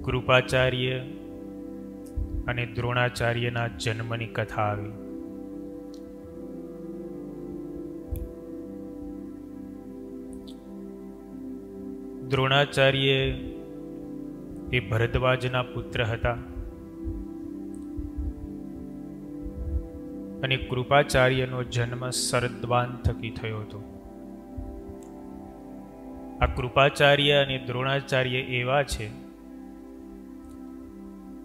કૃપાચાર્ય અને દ્રોણાચાર્યના જન્મની કથા આવી. દ્રોણાચાર્ય એ ભરદ્વાજના પુત્ર હતા અને કૃપાચાર્યનો જન્મ શરદ્વાન થકી થયો હતો. આ કૃપાચાર્ય અને દ્રોણાચાર્ય એવા છે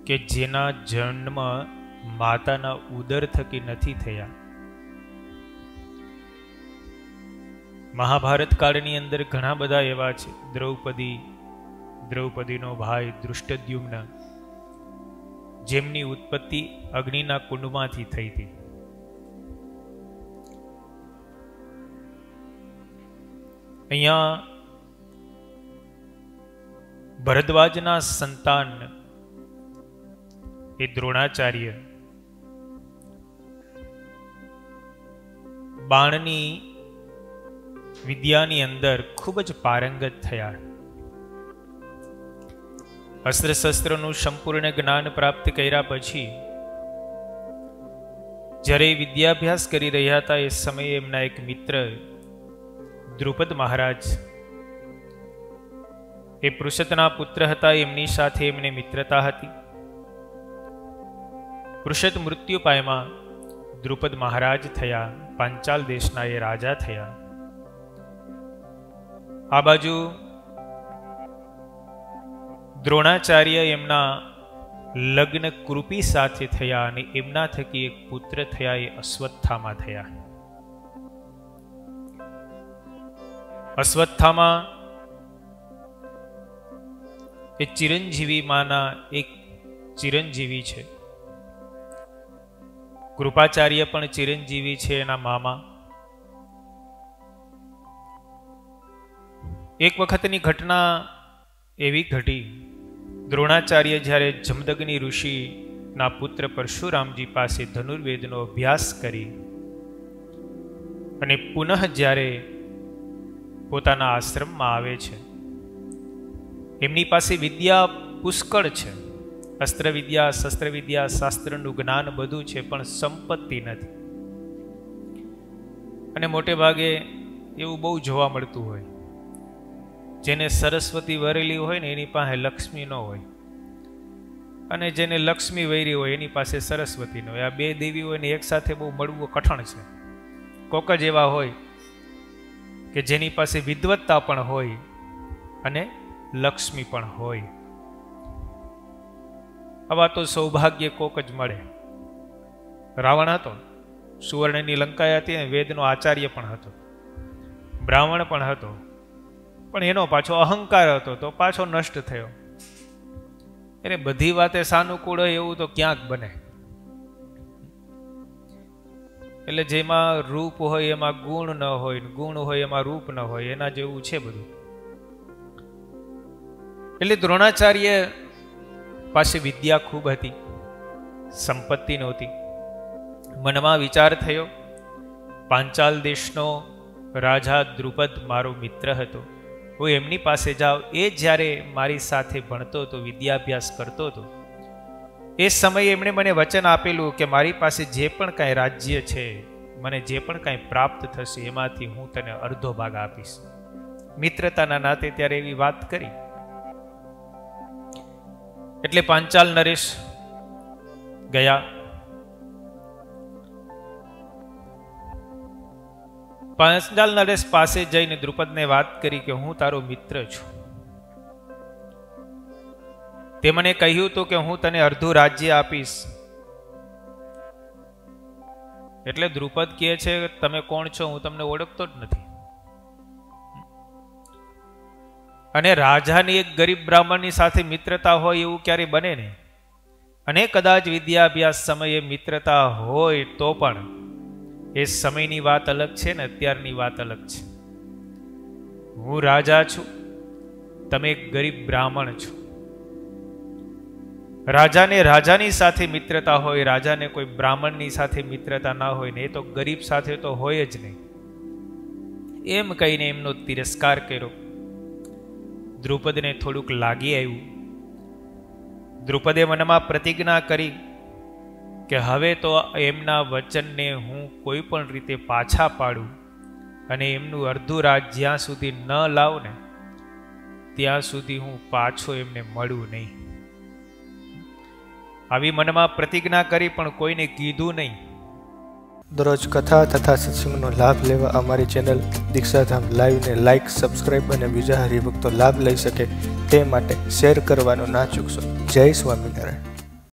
કે જેના જન્મ માતાના ઉદર થકી નથી થયા. મહાભારત કાળની અંદર ઘણા બધા એવા છે. દ્રૌપદીનો ભાઈ દૃષ્ટદ્યુમ્ન, જેમની ઉત્પત્તિ અગ્નિના કુંડમાંથી થઈ હતી. અહીંયા ભરદ્વાજના સંતાન એ દ્રોણાચાર્ય બાણની વિદ્યાની અંદર ખૂબ જ પારંગત થયા. અસ્ત્ર શસ્ત્રનું સંપૂર્ણ જ્ઞાન પ્રાપ્ત કર્યા પછી જ્યારે વિદ્યાભ્યાસ કરી રહ્યા હતા એ સમયે એમના એક મિત્ર દ્રુપદ મહારાજ, એ પૃષતના પુત્ર હતા, એમની સાથે એમને મિત્રતા હતી. પૃષત મૃત્યુ પામ્યા, દ્રુપદ મહારાજ થયા, પાંચાલ દેશના એ રાજા થયા. આ બાજુ દ્રોણાચાર્ય એમના લગ્ન કૃપી સાથે થયા અને એમના થકી એક પુત્ર થયા, એ અશ્વત્થામા થયા. અશ્વત્થામા એ ચિરંજીવી માના એક ચિરંજીવી છે. કૃપાચાર્ય પણ ચિરંજીવી છે, એના મામા. એક વખતની ઘટના એવી ઘટી, દ્રોણાચાર્ય જ્યારે જમદગ્નિ ઋષિના પુત્ર પરશુરામજી પાસે ધનુર્વેદનો અભ્યાસ કરી અને પુનઃ જ્યારે પોતાના આશ્રમમાં આવે છે, એમની પાસે વિદ્યા પુષ્કળ છે. અસ્ત્ર વિદ્યા, શસ્ત્ર વિદ્યા, શાસ્ત્રનું જ્ઞાન બધું છે, પણ સંપત્તિ નથી. અને મોટે ભાગે એવું બહુ જોવા મળતું હોય, જેને સરસ્વતી વરેલી હોય ને એની પાસે લક્ષ્મી ન હોય, અને જેને લક્ષ્મી વૈરી હોય એની પાસે સરસ્વતી ન હોય. આ બે દેવીઓને એક સાથે બહુ મળવું કઠણ છે. કોક જ એવા હોય કે જેની પાસે વિદ્વત્તા પણ હોય અને લક્ષ્મી પણ હોય. આવા તો સૌભાગ્ય કોક જ મળે. રાવણ હતો, સુવર્ણની લંકા હતી, અને વેદનો આચાર્ય પણ હતો, બ્રાહ્મણ પણ હતો, પણ એનો પાછો અહંકાર હતો તો પાછો નષ્ટ થયો. એટલે બધી વાતે સાનુકૂળ હોય એવું તો ક્યાંક બને. એટલે જેમાં રૂપ હોય એમાં ગુણ ન હોય, ગુણ હોય એમાં રૂપ ન હોય, એના જેવું છે બધું. એટલે દ્રોણાચાર્ય પાસે વિદ્યા ખૂબ હતી, સંપત્તિ નહોતી. મનમાં વિચાર થયો, પાંચાલ દેશનો રાજા દ્રુપદ મારો મિત્ર હતો, હું એમની પાસે જાઉં. એ જ્યારે મારી સાથે ભણતો હતો, વિદ્યાભ્યાસ કરતો હતો, એ સમયે એમણે મને વચન આપેલું કે મારી પાસે જે પણ કાંઈ રાજ્ય છે, મને જે પણ કાંઈ પ્રાપ્ત થશે એમાંથી હું તને અડધો ભાગ આપીશ. મિત્રતાના નાતે ત્યારે એવી વાત કરી. એટલે પાંચાલ નરેશ ગયા. પાંચાલ નરેશ પાસે જઈને દ્રુપદને વાત કરી કે હું તારો મિત્ર છું. તે મને કહ્યું હતું કે હું તને અડધું રાજ્ય આપીશ. એટલે દ્રુપદ કહે છે તમે કોણ છો, હું તમને ઓળખતો જ નથી. અને રાજાની એક ગરીબ બ્રાહ્મણની સાથે મિત્રતા હોય એવું ક્યારે બને નહીં. અને કદાચ વિદ્યાભ્યાસ સમયે મિત્રતા હોય તો પણ એ સમયની વાત અલગ છે ને અત્યારની વાત અલગ છે. હું રાજા છું, તમે એક ગરીબ બ્રાહ્મણ છો. રાજાને રાજાની સાથે મિત્રતા હોય, રાજાને કોઈ બ્રાહ્મણની સાથે મિત્રતા ના હોય ને એ તો ગરીબ સાથે તો હોય જ નહીં. એમ કહીને એમનો તિરસ્કાર કર્યો. દ્રુપદને થોડુંક લાગી આવ્યું દ્રુપદે મનમાં પ્રતિજ્ઞા કરી કે હવે તો એમના વચનને હું કોઈ પણ રીતે પાછા પાડું અને એમનું અડધું રાજ જ્યાં સુધી ન લાવું ને ત્યાં સુધી હું પાછો એમને મળું નહીં. આવી મનમાં પ્રતિજ્ઞા કરી પણ કોઈને કીધું નહીં. દરરોજ કથા તથા સત્સંગનો લાભ લેવા અમારી ચેનલ દીક્ષાધામ લાઈવને લાઇક, સબસ્ક્રાઇબ અને બીજા હરિભક્તો લાભ લઈ શકે તે માટે શેર કરવાનું ના ચૂકશો. જય સ્વામિનારાયણ.